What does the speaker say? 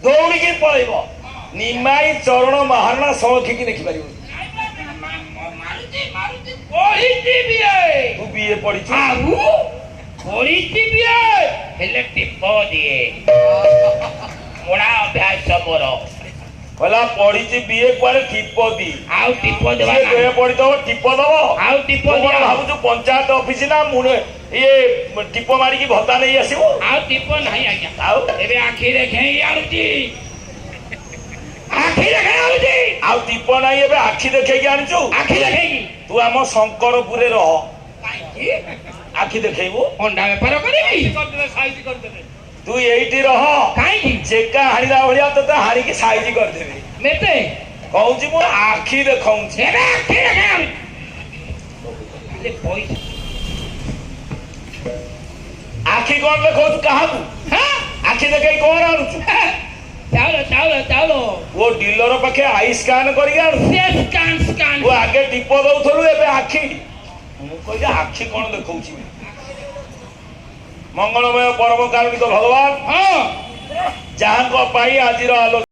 ଦୌଡ଼ିକି ପଳେଇବ ନିମାଇ ଚରଣ ମହାରଣା ସଳଖିକି ଦେଖିପାରିବ। ତୁ ବିଏ ପଢିଛୁ? ହେଲେ ଟିପ ଦିଏ ମୋଡ଼ା ଅଭ୍ୟାସ ମୋର। କହିଲା ପଢିଛି ବିଏ କୁଆଡେ ଟିପ ଦି ଆଉ ଟିପ ଦେବା ବିଏ ପଢିଦବ ଟିପ ଦବ। ଆଉ ଟିପ ଦିଅ ଭାବୁଛୁ ପଞ୍ଚାୟତ ଅଫିସ ନା ମୁଁ ଇଏ ଟିପ ମାରିକି ଭତ୍ତା ନେଇ ଆସିବୁ? ଆଉ ଟିପ ନାହିଁ ଆଜ୍ଞା। ଆଉ ଏବେ ଆଖି ଦେଖେଇ ଆଣୁଛି ଆଖି ଦେଖେଇ ଆଣୁଛି। ଆଉ ଟିପ ନାହିଁ ଏବେ ଆଖି ଦେଖେଇକି ଆଣିଛୁ? ଆଖି ଦେଖେଇକି ତୁ ଆମ ଶଙ୍କରପୁରରେ ରହ ଆଖି ଦେଖେଇବୁ? ଅଣ୍ଡା ବେପାର କରିବି? ତୁ ଏଇଠି ରହ କାହିଁକି? ଚେକା ହାଣିଲା ଭଳିଆ ତତେ ହାଣିକି ସାଇଜ କରିଦେବି। ମେତେ କହୁଛି ମୁଁ ଆଖି ଦେଖାଉଛି। ଏବେ ଆଖି ଦେଖେଇ ପଇସା ଆଖି କଣ ଦେଖାଉଛୁ କାହାକୁ? ଆଖି ଦେଖେଇ କଣ ଆଣୁଛୁ? ଚାଉଳ ଚାଉଳ ଚାଉଳ ଓ ଡିଲର ପାଖେ ଆଇ ସ୍କାନ କରିକି ଆଣୁଛୁ? ତୁ ଆଗେ ଟିପ ଦଉଥିଲୁ ଏବେ ଆଖି? ମୁଁ କହିଲି ଆଖି କଣ ଦେଖଉଛି? ମଙ୍ଗଳମୟ ପରମ କାରୁଣିକ ଭଗବାନ ଯାହାଙ୍କ ପାଇଁ ଆଜିର ଆଲୋଚନା